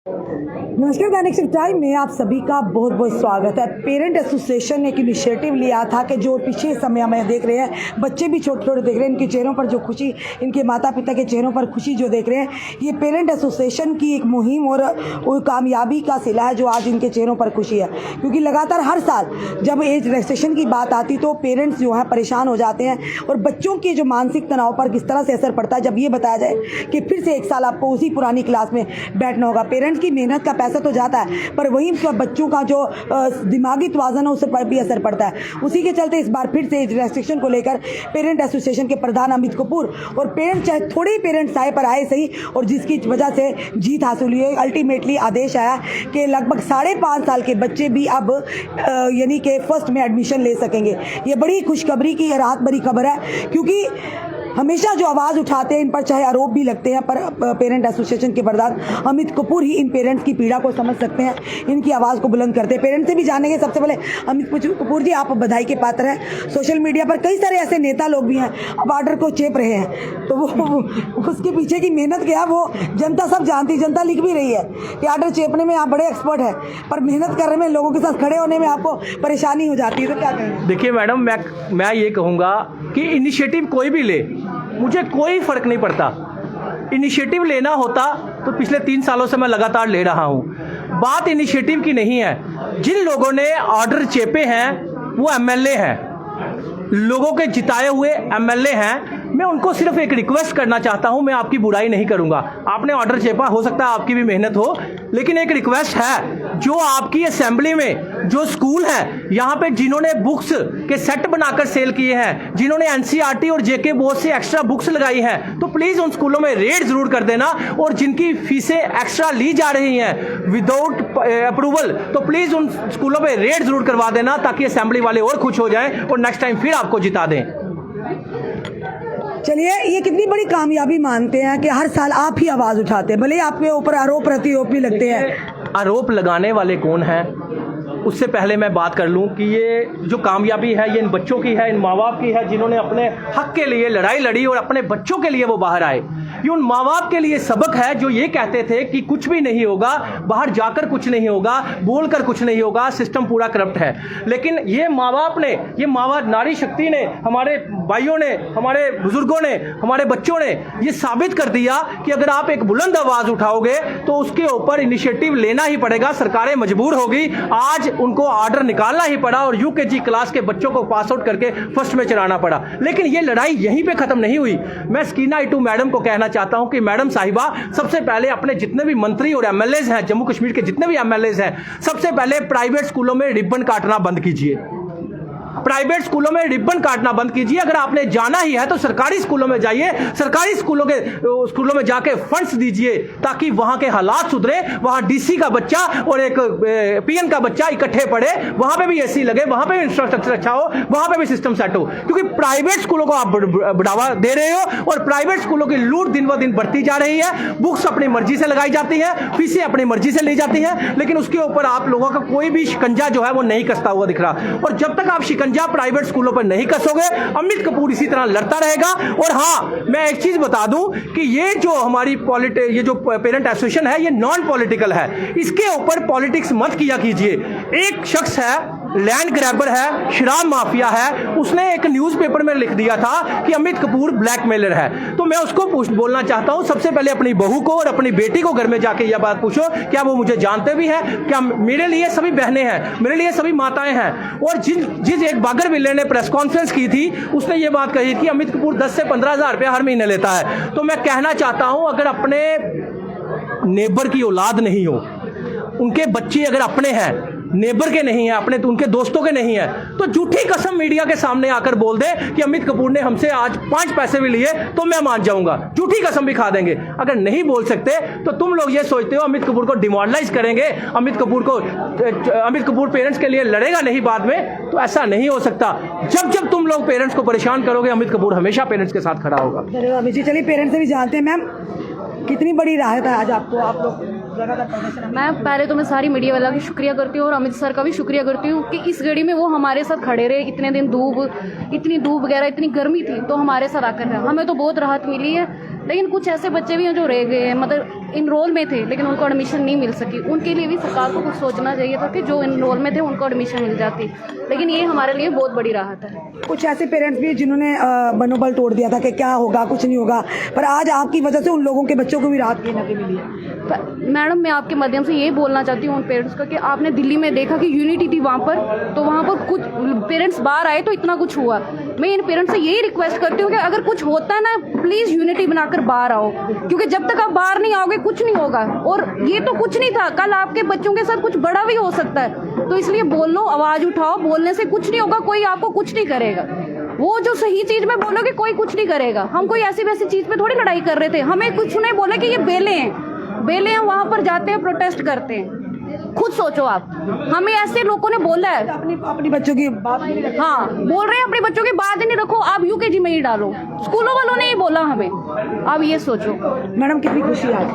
नमस्कार, दैनिक टाइम में आप सभी का बहुत बहुत स्वागत है। पेरेंट एसोसिएशन ने एक इनिशिएटिव लिया था कि जो पिछले समय में देख रहे हैं, बच्चे भी छोटे छोटे देख रहे हैं, इनके चेहरों पर जो खुशी, इनके माता पिता के चेहरों पर खुशी जो देख रहे हैं, ये पेरेंट एसोसिएशन की एक मुहिम और कामयाबी का सिला है जो आज इनके चेहरों पर खुशी है। क्योंकि लगातार हर साल जब एज रिलैक्सेशन की बात आती तो पेरेंट्स जो है परेशान हो जाते हैं और बच्चों के जो मानसिक तनाव पर किस तरह से असर पड़ता है जब ये बताया जाए कि फिर से एक साल आपको उसी पुरानी क्लास में बैठना होगा। पेरेंट्स की मेहनत का पैसा तो जाता है, पर वहीं बच्चों का जो दिमागी तवाज़ुन है उस पर भी असर पड़ता है। उसी के चलते इस बार फिर से एज रिलैक्सेशन को लेकर पेरेंट एसोसिएशन के प्रधान अमित कपूर और पेरेंट्स, चाहे थोड़े ही पेरेंट्स आए पर आए सही, और जिसकी वजह से जीत हासिल हुई है। अल्टीमेटली आदेश आया कि लगभग 5.5 साल के बच्चे भी अब यानी कि फर्स्ट में एडमिशन ले सकेंगे। ये बड़ी खुशखबरी की राहत भरी खबर है, क्योंकि हमेशा जो आवाज़ उठाते हैं इन पर चाहे आरोप भी लगते हैं, पर पेरेंट एसोसिएशन के प्रधान अमित कपूर ही इन पेरेंट्स की पीड़ा को समझ सकते हैं, इनकी आवाज़ को बुलंद करते हैं। पेरेंट्स से भी जानेंगे। सबसे पहले अमित कपूर जी, आप बधाई के पात्र हैं। सोशल मीडिया पर कई सारे ऐसे नेता लोग भी हैं अब आर्डर को चेप रहे हैं, तो वो उसके पीछे की मेहनत क्या है वो जनता सब जानती, जनता लिख भी रही है कि आर्डर चेपने में आप बड़े एक्सपर्ट हैं, पर मेहनत करने में, लोगों के साथ खड़े होने में आपको परेशानी हो जाती है, तो क्या करें? देखिए मैडम, मैं ये कहूँगा कि इनिशिएटिव कोई भी ले, मुझे कोई फ़र्क नहीं पड़ता। इनिशिएटिव लेना होता तो पिछले 3 सालों से मैं लगातार ले रहा हूँ। बात इनिशिएटिव की नहीं है। जिन लोगों ने ऑर्डर चेपे हैं वो एमएलए हैं, लोगों के जिताए हुए एमएलए हैं। मैं उनको सिर्फ एक रिक्वेस्ट करना चाहता हूं, मैं आपकी बुराई नहीं करूंगा। आपने ऑर्डर चेपा, हो सकता है आपकी भी मेहनत हो, लेकिन एक रिक्वेस्ट है, जो आपकी असेंबली में जो स्कूल हैं, यहां पे जिन्होंने बुक्स के सेट बनाकर सेल किए हैं, जिन्होंने एनसीईआरटी और जेके बोर्ड से एक्स्ट्रा बुक्स लगाई हैं, तो प्लीज उन स्कूलों में रेड जरूर कर देना। और जिनकी फीसें एक्स्ट्रा ली जा रही हैं विदाउट अप्रूवल, तो प्लीज उन स्कूलों में रेड जरूर करवा देना, ताकि असेंबली वाले और खुश हो जाएं और नेक्स्ट टाइम फिर आपको जिता दें। चलिए, ये कितनी बड़ी कामयाबी मानते हैं कि हर साल आप ही आवाज़ उठाते हैं, भले आपके ऊपर आरोप प्रत्यारोप भी लगते हैं। आरोप लगाने वाले कौन हैं, उससे पहले मैं बात कर लूं कि ये जो कामयाबी है ये इन बच्चों की है, इन माँ बाप की है, जिन्होंने अपने हक के लिए लड़ाई लड़ी और अपने बच्चों के लिए वो बाहर आए। ये उन माँ बाप के लिए सबक है जो ये कहते थे कि कुछ भी नहीं होगा, बाहर जाकर कुछ नहीं होगा, बोलकर कुछ नहीं होगा, सिस्टम पूरा करप्ट है। लेकिन ये माँ बाप ने, ये माँ बाप नारी शक्ति ने, हमारे भाइयों ने, हमारे बुजुर्गों ने, हमारे बच्चों ने ये साबित कर दिया कि अगर आप एक बुलंद आवाज उठाओगे तो उसके ऊपर इनिशिएटिव लेना ही पड़ेगा। सरकारें मजबूर होगी, आज उनको ऑर्डर निकालना ही पड़ा और यूकेजी क्लास के बच्चों को पास आउट करके फर्स्ट में चलाना पड़ा। लेकिन ये लड़ाई यहीं पे खत्म नहीं हुई। मैं स्कीना इटू मैडम को कहना चाहता हूं कि मैडम साहिबा, सबसे पहले अपने जितने भी मंत्री और एमएलए हैं, जम्मू कश्मीर के जितने भी एमएलए हैं, सबसे पहले प्राइवेट स्कूलों में रिबन काटना बंद कीजिए। प्राइवेट स्कूलों में रिबन काटना बंद कीजिए। अगर आपने जाना ही है तो सरकारी स्कूलों में जाइए, सरकारी स्कूलों में जाके फंड्स दीजिए, ताकि वहां के हालात सुधरे, वहां डीसी का बच्चा और एक पीएन का बच्चा इकट्ठे पढ़े, वहां पे भी एसी लगे, वहां पे भी इंफ्रास्ट्रक्चर अच्छा हो, वहां पे भी सिस्टम सेट हो। क्योंकि प्राइवेट स्कूलों को आप बढ़ावा दे रहे हो और प्राइवेट स्कूलों की लूट दिन ब दिन बढ़ती जा रही है। बुक्स अपनी मर्जी से लगाई जाती है, फीसें अपनी मर्जी से ली जाती है, लेकिन उसके ऊपर आप लोगों का कोई भी शिकंजा जो है वो नहीं कसता हुआ दिख रहा। और जब तक आप शिकंजा प्राइवेट स्कूलों पर नहीं कसोगे, अमित कपूर इसी तरह लड़ता रहेगा। और हां, मैं एक चीज बता दूं कि ये जो हमारी ये जो पेरेंट एसोसिएशन है, ये नॉन पॉलिटिकल है। इसके ऊपर पॉलिटिक्स मत किया कीजिए। एक शख्स है, लैंड ग्रैबर है, शराब माफिया है, उसने एक न्यूज़पेपर में लिख दिया था कि अमित कपूर ब्लैकमेलर है। तो मैं उसको बोलना चाहता हूं, सबसे पहले अपनी बहू को और अपनी बेटी को घर में जाके यह बात पूछो, क्या वो मुझे जानते भी हैं? क्या मेरे लिए सभी बहनें हैं, मेरे लिए सभी माताएं हैं? और जिस एक बागर विले ने प्रेस कॉन्फ्रेंस की थी, उसने ये बात कही कि अमित कपूर 10 से 15 हज़ार रुपया हर महीने लेता है। तो मैं कहना चाहता हूं, अगर अपने नेबर की औलाद नहीं हो, उनके बच्चे अगर अपने हैं, नेबर के नहीं है, अपने तो उनके दोस्तों के नहीं है, तो झूठी कसम मीडिया के सामने आकर बोल दे कि अमित कपूर ने हमसे आज 5 पैसे भी लिए, तो मैं मान जाऊंगा। झूठी कसम भी खा देंगे। अगर नहीं बोल सकते तो तुम लोग ये सोचते हो अमित कपूर को डिमोरलाइज करेंगे, अमित कपूर पेरेंट्स के लिए लड़ेगा नहीं बाद में, तो ऐसा नहीं हो सकता। जब तुम लोग पेरेंट्स को परेशान करोगे, अमित कपूर हमेशा पेरेंट्स के साथ खड़ा होगा। चलिए, पेरेंट्स से भी जानते हैं। मैम, कितनी बड़ी राहत है आज आपको? आप लोग मैं पहले तो मैं सारी मीडिया वाला की शुक्रिया करती हूँ और अमित सर का भी शुक्रिया करती हूँ कि इस घड़ी में वो हमारे साथ खड़े रहे। इतने दिन इतनी धूप वगैरह, इतनी गर्मी थी, तो हमारे साथ आकर रहे। हमें तो बहुत राहत मिली है। लेकिन कुछ ऐसे बच्चे भी हैं जो रह गए हैं, मतलब इनरोल में थे लेकिन उनको एडमिशन नहीं मिल सकी। उनके लिए भी सरकार को कुछ सोचना चाहिए था कि जो इनरोल में थे उनको एडमिशन मिल जाती, लेकिन ये हमारे लिए बहुत बड़ी राहत है। कुछ ऐसे पेरेंट्स भी हैं जिन्होंने मनोबल तोड़ दिया था कि क्या होगा, कुछ नहीं होगा, पर आज आपकी वजह से उन लोगों के बच्चों को भी राहत की नौकरी मिली है। मैडम, मैं आपके माध्यम से ये बोलना चाहती हूँ उन पेरेंट्स का कि आपने दिल्ली में देखा कि यूनिटी थी वहाँ पर, तो वहाँ पर कुछ पेरेंट्स बाहर आए तो इतना कुछ हुआ। मैं इन पेरेंट्स से यही रिक्वेस्ट करती हूँ कि अगर कुछ होता है ना, प्लीज़ यूनिटी बनाकर बाहर आओ, क्योंकि जब तक आप बाहर नहीं आओगे कुछ नहीं होगा। और ये तो कुछ नहीं था, कल आपके बच्चों के साथ कुछ बड़ा भी हो सकता है, तो इसलिए बोलो, आवाज़ उठाओ। बोलने से कुछ नहीं होगा, कोई आपको कुछ नहीं करेगा। वो जो सही चीज में बोलोगे कोई कुछ नहीं करेगा। हम कोई ऐसी वैसी चीज पे थोड़ी लड़ाई कर रहे थे, हमें कुछ नहीं बोले कि ये बेले हैं, वहां पर जाते हैं, प्रोटेस्ट करते हैं। खुद सोचो आप, हमें ऐसे लोगों ने बोला है। अपनी बच्चों की बात नहीं रखी। हाँ, बोल रहे हैं अपने बच्चों की बात ही नहीं रखो, आप यूकेजी में ही डालो। स्कूलों वालों ने ही बोला हमें, आप ये सोचो। मैडम कितनी खुशी आज।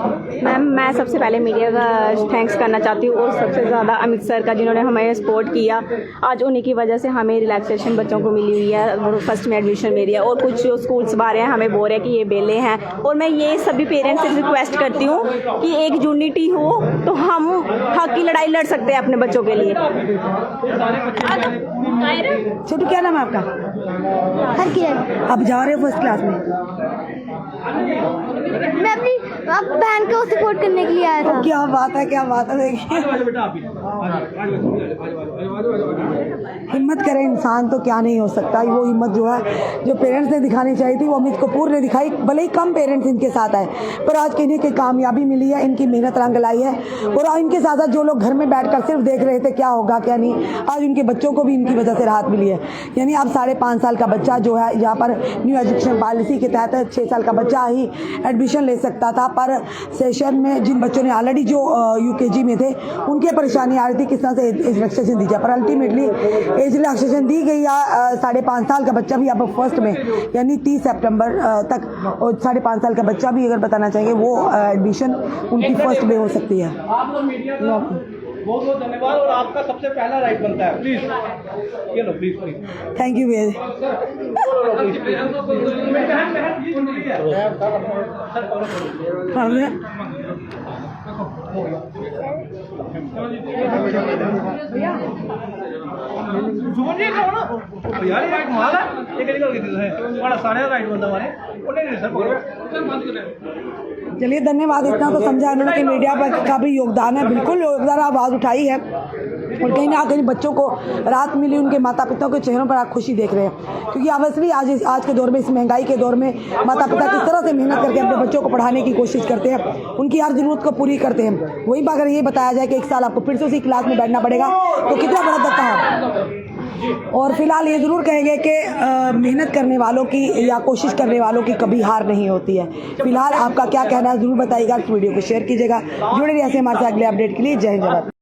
मैम, मैं सबसे पहले मीडिया का थैंक्स करना चाहती हूँ, और सबसे ज़्यादा अमित सर का, जिन्होंने हमें सपोर्ट किया। आज उन्हीं की वजह से हमें रिलैक्सेशन बच्चों को मिली हुई है, फर्स्ट में एडमिशन मिली है। और कुछ जो स्कूल्स बाहर हैं हमें बोल रहे हैं कि ये बेले हैं, और मैं ये सभी पेरेंट्स से रिक्वेस्ट करती हूँ कि एक यूनिटी हो तो हम हक की लड़ाई लड़ सकते हैं अपने बच्चों के लिए। छोटू, क्या नाम है आपका? अब जा रहे हो फर्स्ट क्लास में? मैं अपनी बहन को सपोर्ट करने के लिए आया था। क्या बात है, क्या बात है। देखिए, हिम्मत करे इंसान तो क्या नहीं हो सकता। वो हिम्मत जो है, जो पेरेंट्स ने दिखानी चाहिए थी, वो अमित कपूर ने दिखाई। भले ही कम पेरेंट्स इनके साथ आए, पर आज इन्हें की कामयाबी मिली है, इनकी मेहनत रंग लाई है। और इनके साथ साथ जो लोग घर में बैठकर सिर्फ देख रहे थे क्या होगा क्या नहीं, आज उनके बच्चों को भी इनकी वजह से राहत मिली है। यानी अब 5.5 साल का बच्चा जो है, यहाँ पर न्यू एजुकेशन पॉलिसी के तहत 6 साल का बच्चा ही एडमिशन ले सकता था, पर सेशन में जिन बच्चों ने ऑलरेडी जो यूकेजी में थे उनकी परेशानी आ रही थी किस तरह से एज रिलैक्सेशन दी जाए, पर अल्टीमेटली एज रिलैक्सेशन दी गई है। 5.5 साल का बच्चा भी अब फर्स्ट में, यानी 30 सितंबर तक, और 5.5 साल का बच्चा भी अगर बताना चाहेंगे वो एडमिशन उनकी फर्स्ट में हो सकती है। आपको मीडिया का बहुत बहुत धन्यवाद, और आपका सबसे पहला राइट बनता है। प्लीज ये लो, प्लीज प्लीज। थैंक यू भैया। यार राइट माल है, ये कहीं कर दी है बड़ा सारे राइट बंदा हमारे उन्हें नहीं सर। चलिए, धन्यवाद। इतना तो समझा इन्होंने कि मीडिया पर का भी योगदान है, बिल्कुल योगदान, आवाज़ उठाई है, और कहीं ना कहीं बच्चों को राहत मिली। उनके माता पिता के चेहरों पर आप खुशी देख रहे हैं, क्योंकि ऑब्वियसली आज के दौर में, इस महंगाई के दौर में, माता पिता किस तरह से मेहनत करके अपने बच्चों को पढ़ाने की कोशिश करते हैं, उनकी हर ज़रूरत को पूरी करते हैं। वही अगर ये बताया जाए कि 1 साल आपको फिर से उसी क्लास में बैठना पड़ेगा, तो कितना बड़ा धक्का है। और फिलहाल ये ज़रूर कहेंगे कि मेहनत करने वालों की या कोशिश करने वालों की कभी हार नहीं होती है। फिलहाल आपका क्या कहना है ज़रूर बताइएगा, इस वीडियो को शेयर कीजिएगा। जुड़े रहिए ऐसे हमारे साथ अगले अपडेट के लिए। जय हिंद।